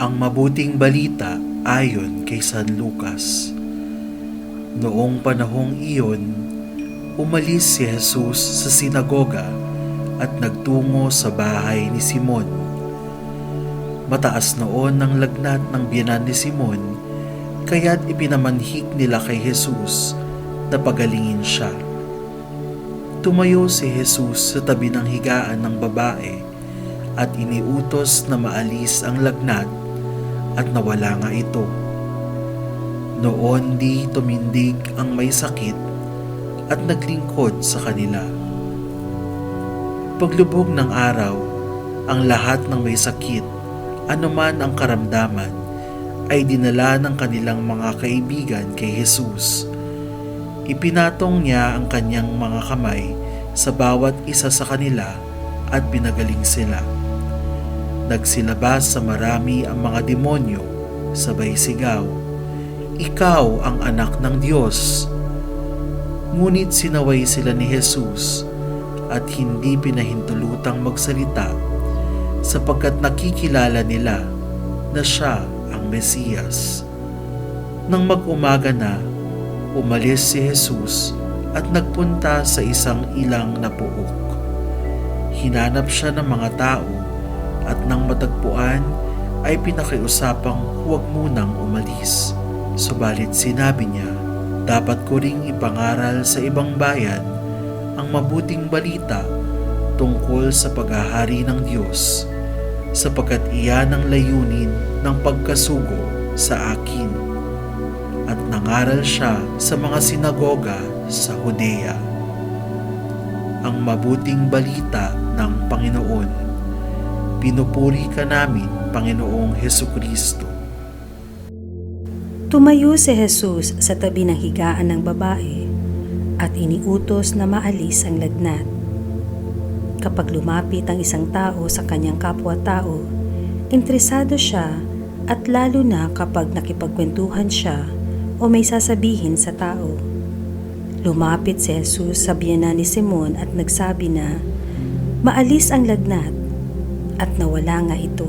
Ang mabuting balita ayon kay San Lucas. Noong panahong iyon, umalis si Jesus sa sinagoga at nagtungo sa bahay ni Simon. Mataas noon ang lagnat ng biyenan ni Simon, kaya't ipinamanhik nila kay Jesus na pagalingin siya. Tumayo si Jesus sa tabi ng higaan ng babae at iniutos na maalis ang lagnat at nawala nga ito. Noon di tumindig ang may sakit at naglingkod sa kanila. Paglubog ng araw, ang lahat ng may sakit, anuman ang karamdaman, ay dinala ng kanilang mga kaibigan kay Jesus. Ipinatong niya ang kanyang mga kamay sa bawat isa sa kanila at pinagaling sila. Nagsilabas sa marami ang mga demonyo, sabay sigaw, "Ikaw ang anak ng Diyos!" Ngunit sinaway sila ni Jesus at hindi pinahintulutang magsalita sapagkat nakikilala nila na siya ang Mesiyas. Nang mag-umaga na, umalis si Jesus at nagpunta sa isang ilang na puok. Hinanap siya ng mga tao at nang matagpuan ay pinakiusapang huwag munang umalis. Subalit sinabi niya, dapat ko ring ipangaral sa ibang bayan ang mabuting balita tungkol sa paghahari ng Diyos, sapagkat iyan ang layunin ng pagkasugo sa akin. At nangaral siya sa mga sinagoga sa Judea. Ang mabuting balita ng Panginoon. Pinupuri ka namin, Panginoong Hesukristo. Tumayo si Jesus sa tabi ng higaan ng babae at iniutos na maalis ang lagnat. Kapag lumapit ang isang tao sa kanyang kapwa-tao, interesado siya at lalo na kapag nakipagkwentuhan siya o may sasabihin sa tao. Lumapit si Jesus sa biyenan ni Simon at nagsabi na, maalis ang lagnat, at nawala nga ito.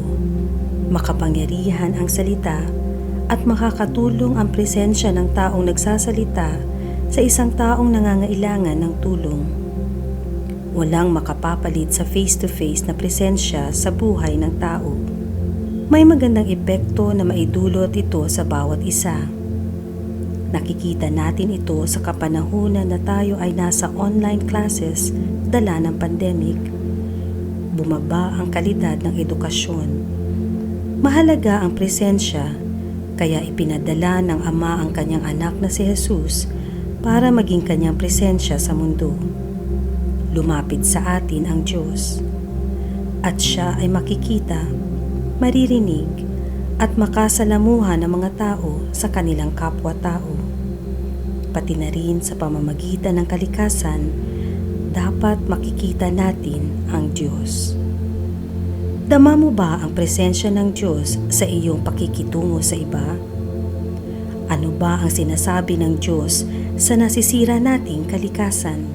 Makapangyarihan ang salita at makakatulong ang presensya ng taong nagsasalita sa isang taong nangangailangan ng tulong. Walang makapapalit sa face-to-face na presensya sa buhay ng tao. May magandang epekto na maidulot ito sa bawat isa. Nakikita natin ito sa kapanahunan na tayo ay nasa online classes dala ng pandemic. Bumaba ang kalidad ng edukasyon. Mahalaga ang presensya, kaya ipinadala ng Ama ang kanyang anak na si Jesus para maging kanyang presensya sa mundo. Lumapit sa atin ang Diyos, at siya ay makikita, maririnig, at makasalamuha ng mga tao sa kanilang kapwa-tao. Pati na rin sa pamamagitan ng kalikasan, dapat makikita natin ang Diyos. Dama mo ba ang presensya ng Diyos sa iyong pakikitungo sa iba? Ano ba ang sinasabi ng Diyos sa nasisira nating kalikasan?